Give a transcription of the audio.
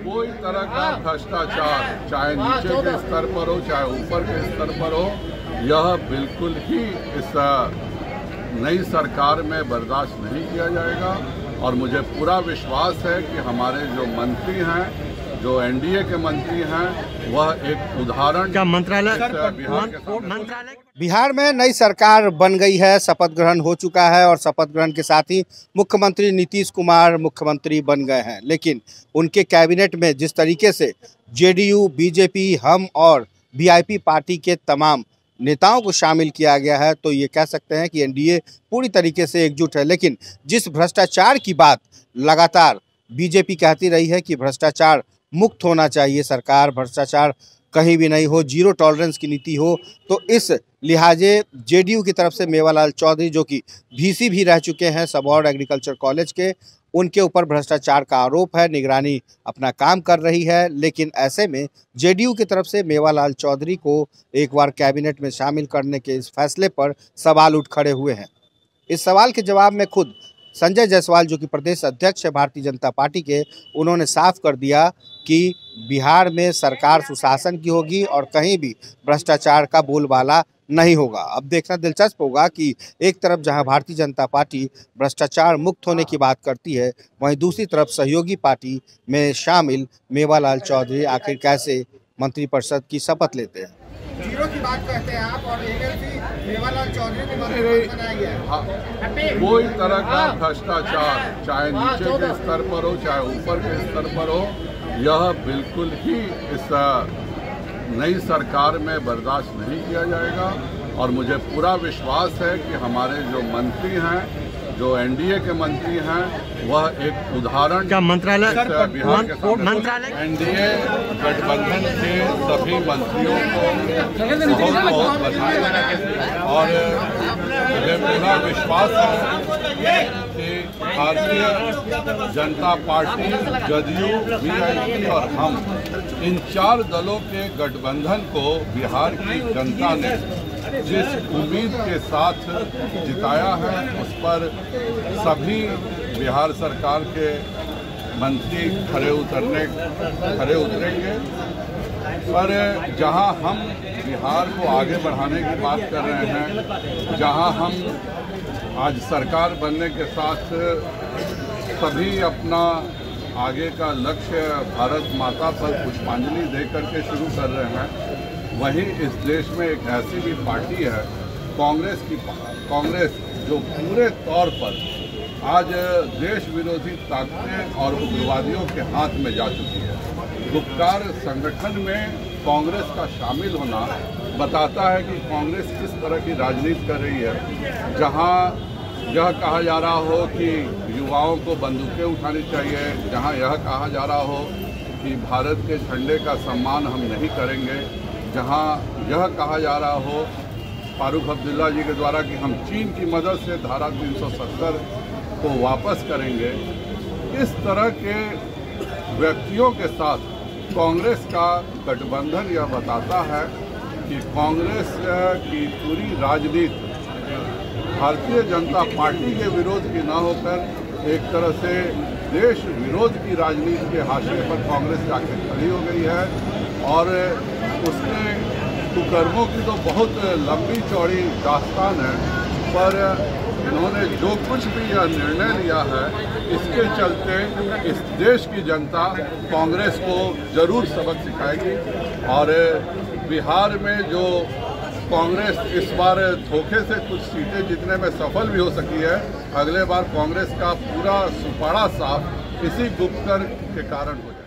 कोई तरह का भ्रष्टाचार चाहे नीचे के स्तर पर हो चाहे ऊपर के स्तर पर हो, यह बिल्कुल ही इस नई सरकार में बर्दाश्त नहीं किया जाएगा। और मुझे पूरा विश्वास है कि हमारे जो मंत्री हैं, जो एनडीए के मंत्री हैं, वह एक उदाहरण क्या मंत्रालय बिहार में नई सरकार बन गई है, शपथ ग्रहण हो चुका है और शपथ ग्रहण के साथ ही मुख्यमंत्री नीतीश कुमार मुख्यमंत्री बन गए हैं। लेकिन उनके कैबिनेट में जिस तरीके से जेडीयू, बीजेपी, हम और वीआईपी पार्टी के तमाम नेताओं को शामिल किया गया है, तो ये कह सकते हैं कि एनडीए पूरी तरीके से एकजुट है। लेकिन जिस भ्रष्टाचार की बात लगातार बीजेपी कहती रही है कि भ्रष्टाचार मुक्त होना चाहिए, सरकार भ्रष्टाचार कहीं भी नहीं हो, जीरो टॉलरेंस की नीति हो, तो इस लिहाजे जेडीयू की तरफ से मेवालाल चौधरी, जो कि वीसी भी रह चुके हैं सबौर एग्रीकल्चर कॉलेज के, उनके ऊपर भ्रष्टाचार का आरोप है। निगरानी अपना काम कर रही है। लेकिन ऐसे में जेडीयू की तरफ से मेवालाल चौधरी को एक बार कैबिनेट में शामिल करने के इस फैसले पर सवाल उठ खड़े हुए हैं। इस सवाल के जवाब में खुद संजय जायसवाल, जो कि प्रदेश अध्यक्ष है भारतीय जनता पार्टी के, उन्होंने साफ कर दिया कि बिहार में सरकार सुशासन की होगी और कहीं भी भ्रष्टाचार का बोलबाला नहीं होगा। अब देखना दिलचस्प होगा कि एक तरफ जहां भारतीय जनता पार्टी भ्रष्टाचार मुक्त होने की बात करती है, वहीं दूसरी तरफ सहयोगी पार्टी में शामिल मेवालाल चौधरी आखिर कैसे मंत्रिपरिषद की शपथ लेते हैं। जीरो की बात करते हैं आप, और मेवालाल चौधरी की मंत्रिपरिषद बनाई है। कोई तरह का भ्रष्टाचार चाहे नीचे के स्तर पर हो चाहे ऊपर के स्तर पर हो, यह बिल्कुल ही इस नई सरकार में बर्दाश्त नहीं किया जाएगा। और मुझे पूरा विश्वास है कि हमारे जो मंत्री हैं, जो एनडीए के मंत्री हैं, वह एक उदाहरण क्या मंत्रालय एनडीए गठबंधन के सभी मंत्रियों को बहुत बहुत बधाई। और मुझे पूरा विश्वास है कि भारतीय जनता पार्टी, जदयू, वीआईपी और हम, इन चार दलों के गठबंधन को बिहार की जनता ने जिस उम्मीद के साथ जिताया है, उस पर सभी बिहार सरकार के मंत्री खरे उतरेंगे। पर जहां हम बिहार को आगे बढ़ाने की बात कर रहे हैं, जहां हम आज सरकार बनने के साथ सभी अपना आगे का लक्ष्य भारत माता पर पुष्पांजलि दे करके शुरू कर रहे हैं, वहीं इस देश में एक ऐसी भी पार्टी है, कांग्रेस, जो पूरे तौर पर आज देश विरोधी ताकतें और उग्रवादियों के हाथ में जा चुकी है। गुप्तकार संगठन में कांग्रेस का शामिल होना बताता है कि कांग्रेस किस तरह की राजनीति कर रही है। जहां यह कहा जा रहा हो कि युवाओं को बंदूकें उठानी चाहिए, जहां यह कहा जा रहा हो कि भारत के झंडे का सम्मान हम नहीं करेंगे, जहां यह कहा जा रहा हो फारूक अब्दुल्ला जी के द्वारा कि हम चीन की मदद से धारा 370 को वापस करेंगे, इस तरह के व्यक्तियों के साथ कांग्रेस का गठबंधन यह बताता है कि कांग्रेस की पूरी राजनीति भारतीय जनता पार्टी के विरोध की न होकर एक तरह से देश विरोध की राजनीति के हाशिए पर कांग्रेस जाके खड़ी हो गई है। और उसके कुकर्मों की तो बहुत लंबी चौड़ी दास्तान है, पर इन्होंने जो कुछ भी यह निर्णय लिया है, इसके चलते इस देश की जनता कांग्रेस को जरूर सबक सिखाएगी। और बिहार में जो कांग्रेस इस बार धोखे से कुछ सीटें जीतने में सफल भी हो सकी है, अगले बार कांग्रेस का पूरा सुपाड़ा साफ इसी गुप्तकर के कारण हो जाए।